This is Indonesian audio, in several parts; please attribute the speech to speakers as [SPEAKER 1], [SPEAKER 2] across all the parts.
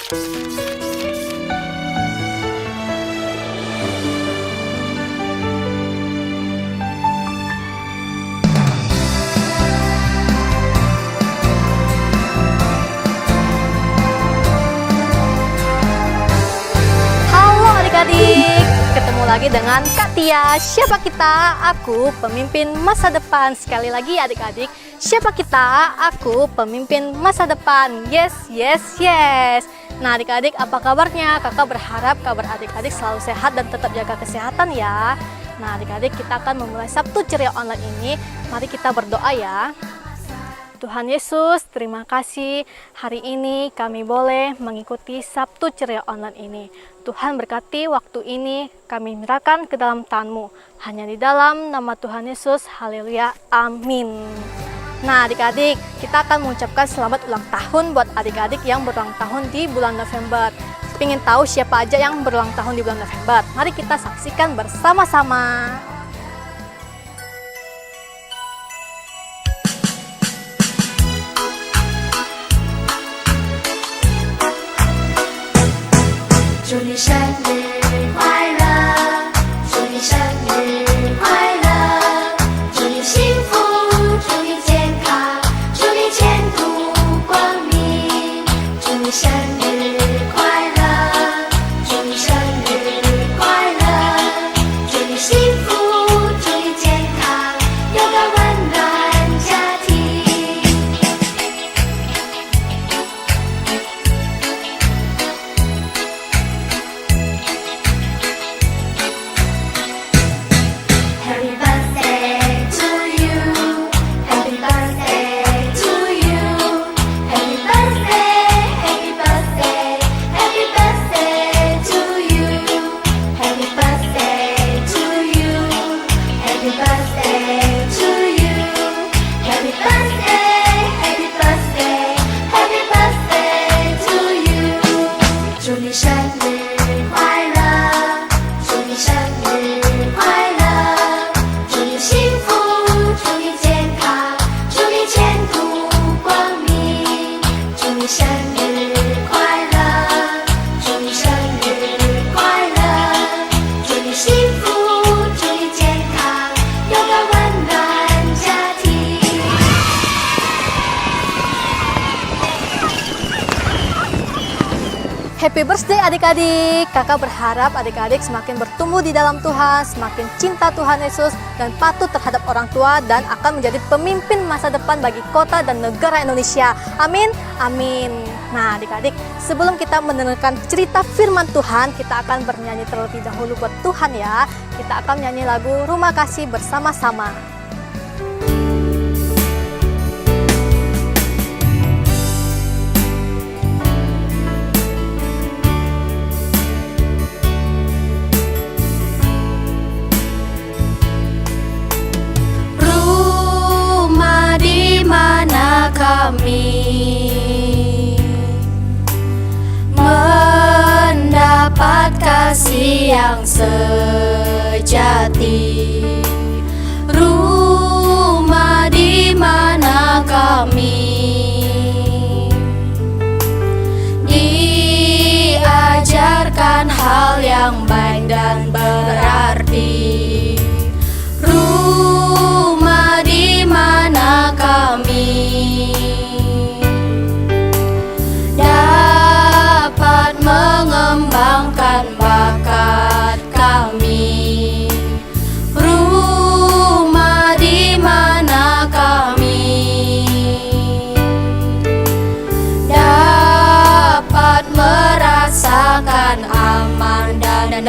[SPEAKER 1] Adik, ketemu lagi dengan Kak Tia. Siapa kita? Aku pemimpin masa depan. Sekali lagi adik-adik, siapa kita? Aku pemimpin masa depan. Yes, yes, yes. Nah adik-adik, apa kabarnya? Kakak berharap kabar adik-adik selalu sehat dan tetap jaga kesehatan ya. Nah adik-adik, kita akan memulai Sabtu Ceria Online ini. Mari kita berdoa ya. Tuhan Yesus, terima kasih hari ini kami boleh mengikuti Sabtu Ceria Online ini. Tuhan berkati waktu ini, kami menyerahkan ke dalam tangan-Mu. Hanya di dalam nama Tuhan Yesus, haleluya, amin. Nah adik-adik, kita akan mengucapkan selamat ulang tahun buat adik-adik yang berulang tahun di bulan November. Pengen tahu siapa aja yang berulang tahun di bulan November? Mari kita saksikan bersama-sama.
[SPEAKER 2] 祝你生日快乐，祝你生日快乐，祝你幸福，祝你健康，祝你前途光明，祝你生日快乐，祝你生日快乐，祝你幸福，祝你健康，有个温暖家庭。Happy birthday to you, happy birthday to you, happy birthday, happy birthday, happy birthday to you, happy birthday to you, happy birthday to you, happy birthday, happy birthday, happy birthday to you. 祝你生日快乐，祝你生日快乐。祝你幸福，祝你健康，祝你前途光明，祝你生日快乐，祝你生日快乐，祝你幸福，祝你健康，有个温暖家庭。
[SPEAKER 1] Happy birthday adik-adik. Kakak berharap adik-adik semakin bertumbuh di dalam Tuhan, semakin cinta Tuhan Yesus, dan patuh terhadap orang tua, dan akan menjadi pemimpin masa depan bagi kota dan negara Indonesia. Amin, amin. Nah adik-adik, sebelum kita mendengarkan cerita firman Tuhan, kita akan bernyanyi terlebih dahulu buat Tuhan ya. Kita akan nyanyi lagu Rumah Kasih bersama-sama.
[SPEAKER 2] Rumah di mana kami mendapat kasih yang sejati. Rumah di mana kami diajarkan hal yang baik dan berarti. Rumah di mana kami dapat mengembangkan bakat kami. Rumah di mana kami dapat merasakan aman dan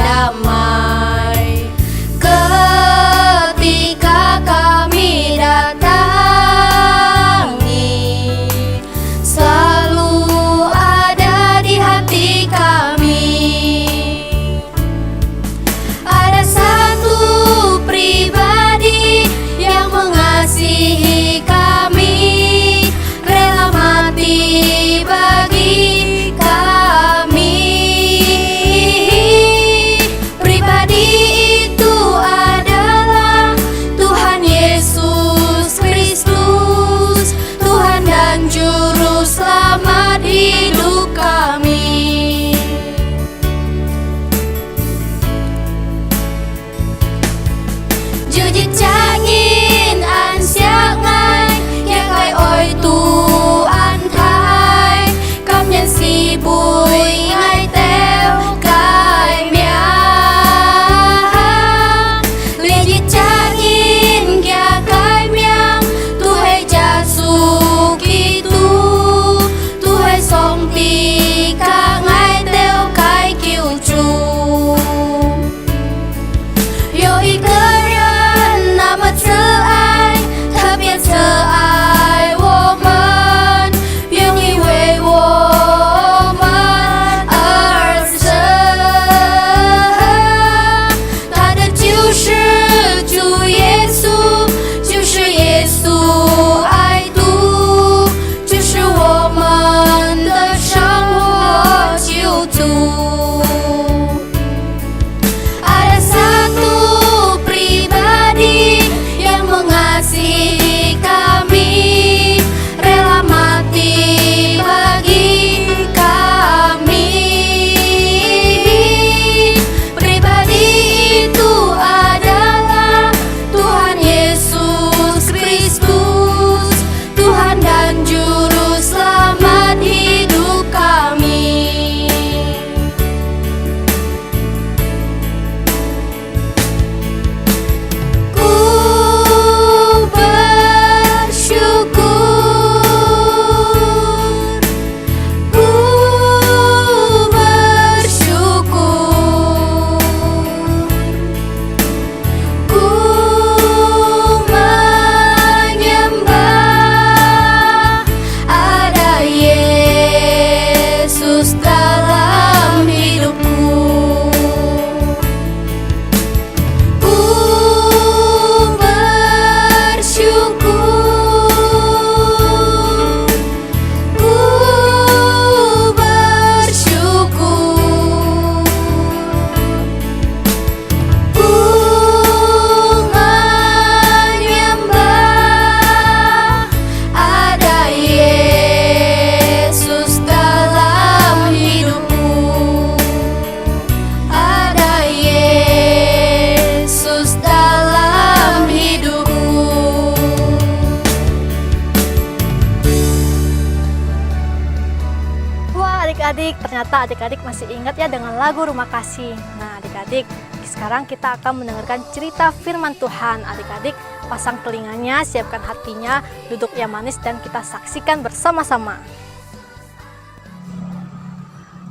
[SPEAKER 1] adik-adik, ternyata adik-adik masih ingat ya dengan lagu Rumah Kasih. Nah adik-adik, sekarang kita akan mendengarkan cerita firman Tuhan. Adik-adik, pasang telinganya, siapkan hatinya, duduk yang manis dan kita saksikan bersama-sama.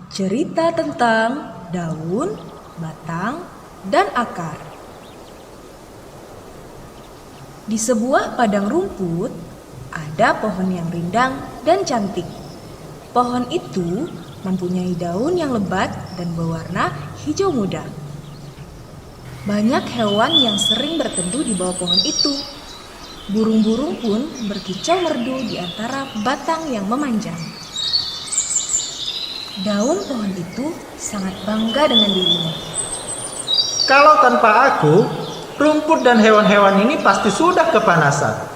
[SPEAKER 3] Cerita tentang daun, batang, dan akar. Di sebuah padang rumput, ada pohon yang rindang dan cantik. Pohon itu mempunyai daun yang lebat dan berwarna hijau muda. Banyak hewan yang sering berteduh di bawah pohon itu. Burung-burung pun berkicau merdu di antara batang yang memanjang. Daun pohon itu sangat bangga dengan dirinya.
[SPEAKER 4] Kalau tanpa aku, rumput dan hewan-hewan ini pasti sudah kepanasan.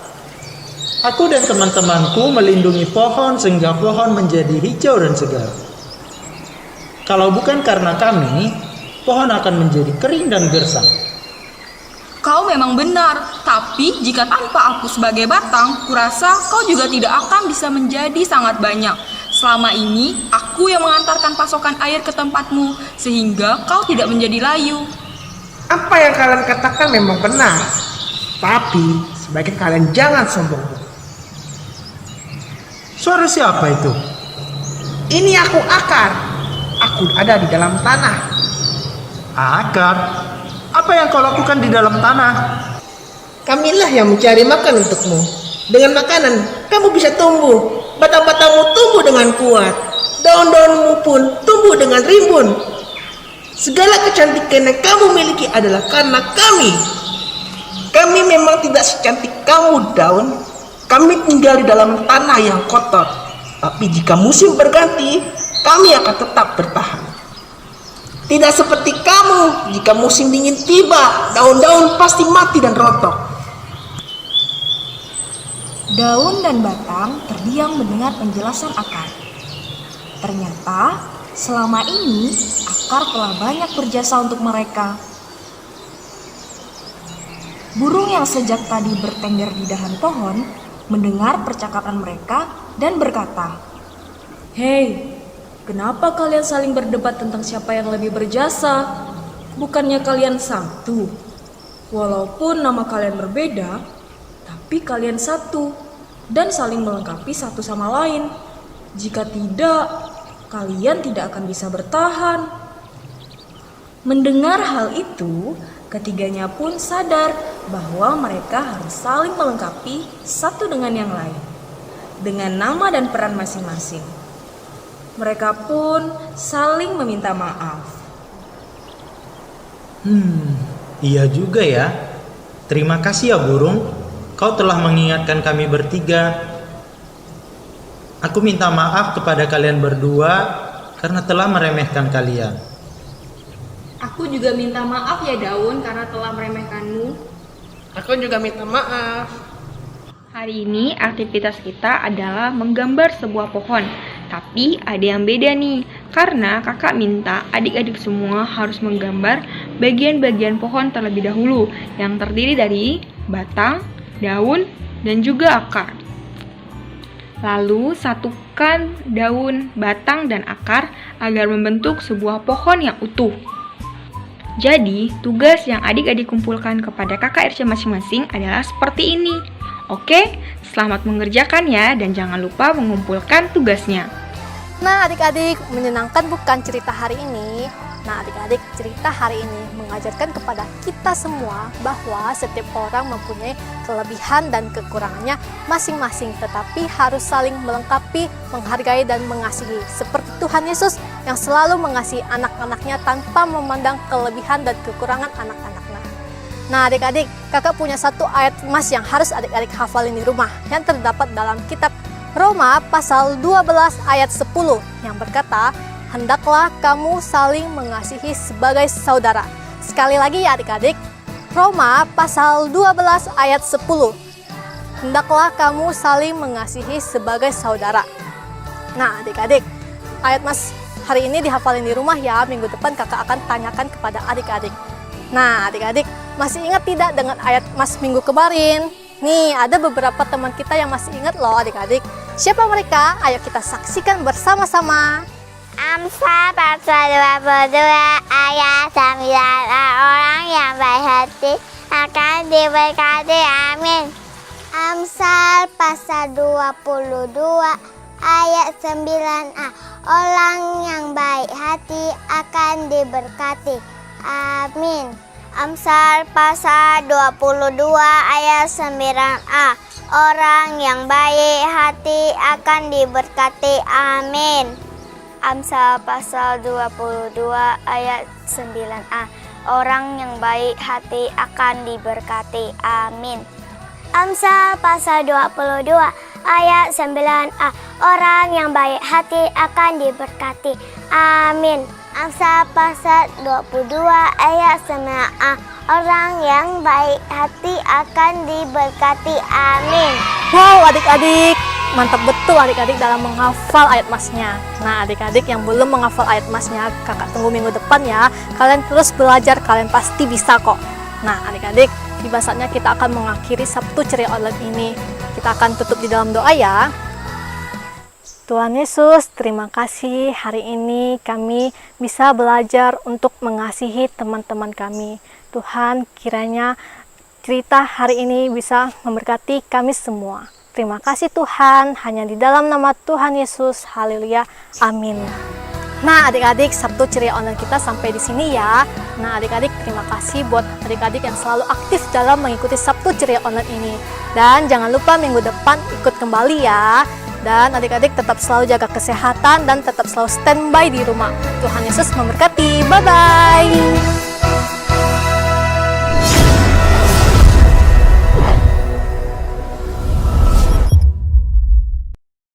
[SPEAKER 4] Aku dan teman-temanku melindungi pohon sehingga pohon menjadi hijau dan segar. Kalau bukan karena kami, pohon akan menjadi kering dan gersang.
[SPEAKER 5] Kau memang benar, tapi jika tanpa aku sebagai batang, kurasa kau juga tidak akan bisa menjadi sangat banyak. Selama ini, aku yang mengantarkan pasokan air ke tempatmu, sehingga kau tidak menjadi layu.
[SPEAKER 6] Apa yang kalian katakan memang benar, tapi sebaiknya kalian jangan sombong.
[SPEAKER 4] Suara siapa itu?
[SPEAKER 6] Ini aku Akar. Aku ada di dalam tanah.
[SPEAKER 4] Akar? Apa yang kau lakukan di dalam tanah?
[SPEAKER 6] Kamilah yang mencari makan untukmu. Dengan makanan, kamu bisa tumbuh. Batang-batangmu tumbuh dengan kuat. Daun-daunmu pun tumbuh dengan rimbun. Segala kecantikan yang kamu miliki adalah karena kami. Kami memang tidak secantik kamu, daun. Kami tinggal di dalam tanah yang kotor. Tapi jika musim berganti, kami akan tetap bertahan. Tidak seperti kamu, jika musim dingin tiba, daun-daun pasti mati dan rontok.
[SPEAKER 3] Daun dan batang terdiam mendengar penjelasan Akar. Ternyata selama ini Akar telah banyak berjasa untuk mereka. Burung yang sejak tadi bertengger di dahan pohon mendengar percakapan mereka dan berkata, "Hei, kenapa kalian saling berdebat tentang siapa yang lebih berjasa? Bukannya kalian satu? Walaupun nama kalian berbeda, tapi kalian satu dan saling melengkapi satu sama lain. Jika tidak, kalian tidak akan bisa bertahan." Mendengar hal itu, ketiganya pun sadar bahwa mereka harus saling melengkapi satu dengan yang lain, dengan nama dan peran masing-masing. Mereka pun saling meminta maaf.
[SPEAKER 4] Iya juga ya. Terima kasih ya burung, kau telah mengingatkan kami bertiga. Aku minta maaf kepada kalian berdua karena telah meremehkan kalian.
[SPEAKER 5] Aku juga minta maaf ya daun karena telah meremehkanmu.
[SPEAKER 6] Aku juga minta maaf.
[SPEAKER 7] Hari ini aktivitas kita adalah menggambar sebuah pohon. Tapi ada yang beda nih, karena kakak minta adik-adik semua harus menggambar bagian-bagian pohon terlebih dahulu, yang terdiri dari batang, daun, dan juga akar. Lalu satukan daun, batang, dan akar agar membentuk sebuah pohon yang utuh. Jadi, tugas yang adik-adik kumpulkan kepada kakak RC masing-masing adalah seperti ini. Oke, selamat mengerjakan ya, dan jangan lupa mengumpulkan tugasnya.
[SPEAKER 1] Nah adik-adik, menyenangkan bukan cerita hari ini? Nah adik-adik, cerita hari ini mengajarkan kepada kita semua bahwa setiap orang mempunyai kelebihan dan kekurangannya masing-masing, tetapi harus saling melengkapi, menghargai, dan mengasihi. Seperti Tuhan Yesus yang selalu mengasihi anak-anaknya tanpa memandang kelebihan dan kekurangan anak-anaknya. Nah adik-adik, kakak punya satu ayat emas yang harus adik-adik hafalin di rumah, yang terdapat dalam kitab Roma pasal 12 ayat 10 yang berkata, "Hendaklah kamu saling mengasihi sebagai saudara." Sekali lagi ya adik-adik, Roma pasal 12 ayat 10. Hendaklah kamu saling mengasihi sebagai saudara. Nah adik-adik, ayat mas hari ini dihafalin di rumah ya. Minggu depan kakak akan tanyakan kepada adik-adik. Nah adik-adik, masih ingat tidak dengan ayat mas minggu kemarin? Nih, ada beberapa teman kita yang masih ingat loh adik-adik. Siapa mereka? Ayo kita saksikan bersama-sama.
[SPEAKER 2] Amsal pasal 22 ayat 9. Orang yang baik hati akan diberkati. Amin. Amsal pasal 22 ayat 9a. Orang yang baik hati akan diberkati. Amin. Amsal pasal 22 ayat 9a. Orang yang baik hati akan diberkati. Amin. Amsal pasal 22 ayat 9a. Orang yang baik hati akan diberkati. Amin. Amsal pasal 22 ayat 9a. Orang yang baik hati akan diberkati. Amin. Amsal pasal 22 ayat 9a. Orang yang baik hati akan diberkati. Amin.
[SPEAKER 1] Wow adik-adik, mantap betul adik-adik dalam menghafal ayat masnya. Nah adik-adik yang belum menghafal ayat masnya, kakak tunggu minggu depan ya. Kalian terus belajar, kalian pasti bisa kok. Nah adik-adik, tiba saatnya kita akan mengakhiri Sabtu Ceria Online ini. Kita akan tutup di dalam doa ya. Tuhan Yesus, terima kasih hari ini kami bisa belajar untuk mengasihi teman-teman kami. Tuhan, kiranya cerita hari ini bisa memberkati kami semua. Terima kasih Tuhan, hanya di dalam nama Tuhan Yesus. Haleluya. Amin. Nah adik-adik, Sabtu Ceria Online kita sampai di sini ya. Nah adik-adik, terima kasih buat adik-adik yang selalu aktif dalam mengikuti Sabtu Ceria Online ini. Dan jangan lupa minggu depan ikut kembali ya. Dan adik-adik tetap selalu jaga kesehatan dan tetap selalu standby di rumah. Tuhan Yesus memberkati. Bye-bye.